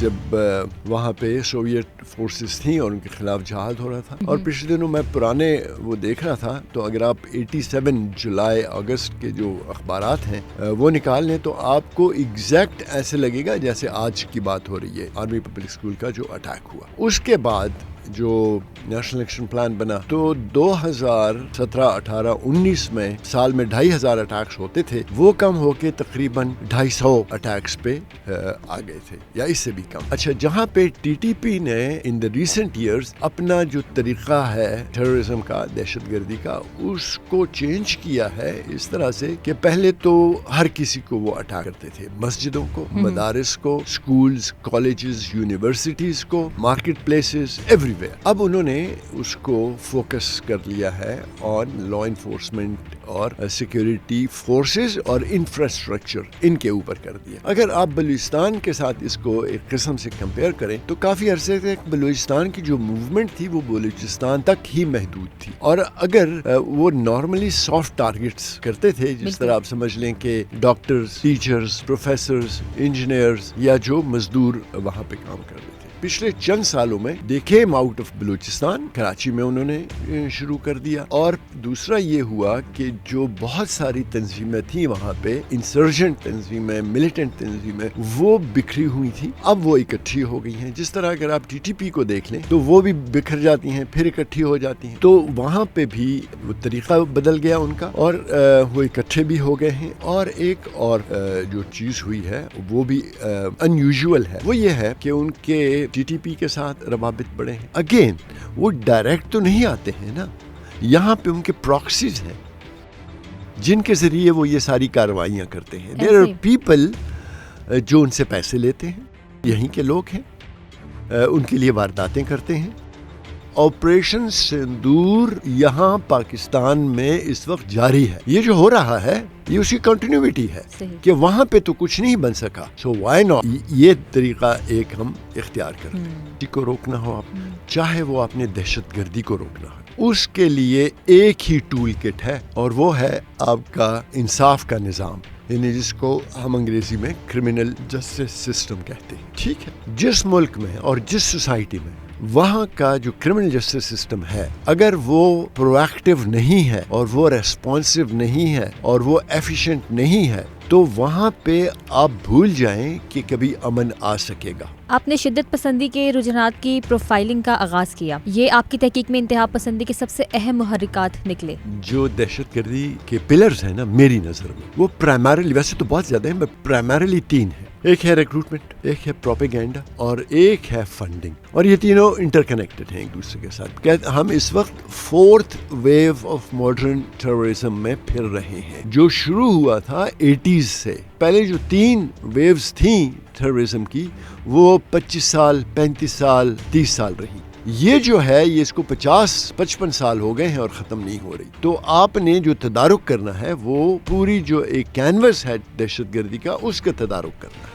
جب وہاں پہ سوویت فورسز تھیں اور ان کے خلاف جہاد ہو رہا تھا. اور پچھلے دنوں میں پرانے وہ دیکھ رہا تھا, تو اگر آپ 87 جولائی اگست کے جو اخبارات ہیں وہ نکال لیں تو آپ کو ایگزیکٹ ایسے لگے گا جیسے آج کی بات ہو رہی ہے, آرمی پبلک اسکول کا جو اٹیک ہوا. اس کے بعد جو نیشنل ایکشن پلان بنا تو 2017 18 19 میں سال میں 2,500 اٹیکس ہوتے تھے, وہ کم ہو کے تقریباً 250 اٹیکس پہ آ گئے تھے یا اس سے بھی کم. اچھا, جہاں پہ ٹی ٹی پی نے ان دا ریسنٹ ایئرز اپنا جو طریقہ ہے ٹیررزم کا, دہشت گردی کا, اس کو چینج کیا ہے اس طرح سے کہ پہلے تو ہر کسی کو وہ اٹیک کرتے تھے, مسجدوں کو, مدارس کو, اسکولز, کالجز, یونیورسٹیز کو, مارکیٹ پلیسز, ایوری. اب انہوں نے اس کو فوکس کر لیا ہے آن لا انفورسمنٹ اور سیکیورٹی فورسز اور انفراسٹرکچر, ان کے اوپر کر دیا. اگر آپ بلوچستان کے ساتھ اس کو ایک قسم سے کمپیئر کریں تو کافی عرصے تک بلوچستان کی جو موومنٹ تھی وہ بلوچستان تک ہی محدود تھی, اور اگر وہ نارملی سافٹ ٹارگٹس کرتے تھے, جس طرح آپ سمجھ لیں کہ ڈاکٹرز, ٹیچرز, پروفیسرز, انجینئرز یا جو مزدور وہاں پہ کام کر رہے تھے. پچھلے چند سالوں میں they came out of Balochistan, Karachi میں انہوں نے شروع کر دیا. اور دوسرا یہ ہوا کہ جو بہت ساری تنظیمیں تھیں وہاں پہ, انسرجنٹ تنظیمیں, ملیٹنٹ تنظیمیں, وہ بکھری ہوئی تھیں, اب وہ اکٹھی ہو گئی ہیں. جس طرح اگر آپ ٹی ٹی پی کو دیکھ لیں تو وہ بھی بکھر جاتی ہیں پھر اکٹھی ہو جاتی ہیں, تو وہاں پہ بھی وہ طریقہ بدل گیا ان کا اور وہ اکٹھے بھی ہو گئے ہیں. اور ایک اور جو چیز ہوئی ہے وہ بھی ان یوزول ہے, وہ یہ ہے کہ ان کے ٹی ٹی پی کے ساتھ روابط بڑے ہیں. اگین وہ ڈائریکٹ تو نہیں آتے ہیں نا, یہاں پہ ان کے پراکسیز ہیں جن کے ذریعے وہ یہ ساری کارروائیاں کرتے ہیں. دیر آر پیپل جو ان سے پیسے لیتے ہیں, یہیں کے لوگ ہیں, ان کے لیے وارداتیں کرتے ہیں. آپریشن سندور یہاں پاکستان میں اس وقت جاری ہے. یہ جو ہو رہا ہے یہ اسی کنٹینیوٹی ہے کہ وہاں پہ تو کچھ نہیں بن سکا, سو وائی ناٹ یہ طریقہ ایک ہم اختیار کرتے ہیں. کسی کو روکنا ہو آپ, چاہے وہ اپنے دہشت گردی کو روکنا ہو, اس کے لیے ایک ہی ٹول کٹ ہے, اور وہ ہے آپ کا انصاف کا نظام, یعنی جس کو ہم انگریزی میں کرمنل جسٹس سسٹم کہتے ہیں. ٹھیک ہے, جس ملک میں اور جس سوسائٹی میں وہاں کا جو کرمنل جسٹس سسٹم ہے, اگر وہ پرو ایکٹیو نہیں ہے اور وہ ریسپانسو نہیں ہے اور وہ ایفیشینٹ نہیں ہے, تو وہاں پہ آپ بھول جائیں کہ کبھی امن آ سکے گا. آپ نے شدت پسندی کے رجحانات کی پروفائلنگ کا آغاز کیا, یہ آپ کی تحقیق میں انتہا پسندی کے سب سے اہم محرکات نکلے. جو دہشت گردی کے پلرز ہیں نا میری نظر میں, وہ پرائمریلی, ویسے تو بہت زیادہ ہیں, بٹ پرائمریلی 3 ہیں. ایک ہے ریکروٹمنٹ, ایک ہے پروپیگینڈا, اور ایک ہے فنڈنگ. اور یہ تینوں انٹر کنیکٹڈ ہیں ایک دوسرے کے ساتھ. ہم اس وقت 4th view of modern terrorism میں پھر رہے ہیں, جو شروع ہوا تھا 80s سے. پہلے جو 3 ویوز تھیں ٹیررزم کی, وہ 25 سال, 35 سال, 30 سال رہی. یہ جو ہے یہ اس کو 50-55 سال ہو گئے ہیں اور ختم نہیں ہو رہی. تو آپ نے جو تدارک کرنا ہے وہ پوری جو ایک کینوس ہے دہشت گردی کا, اس کا تدارک کرنا ہے.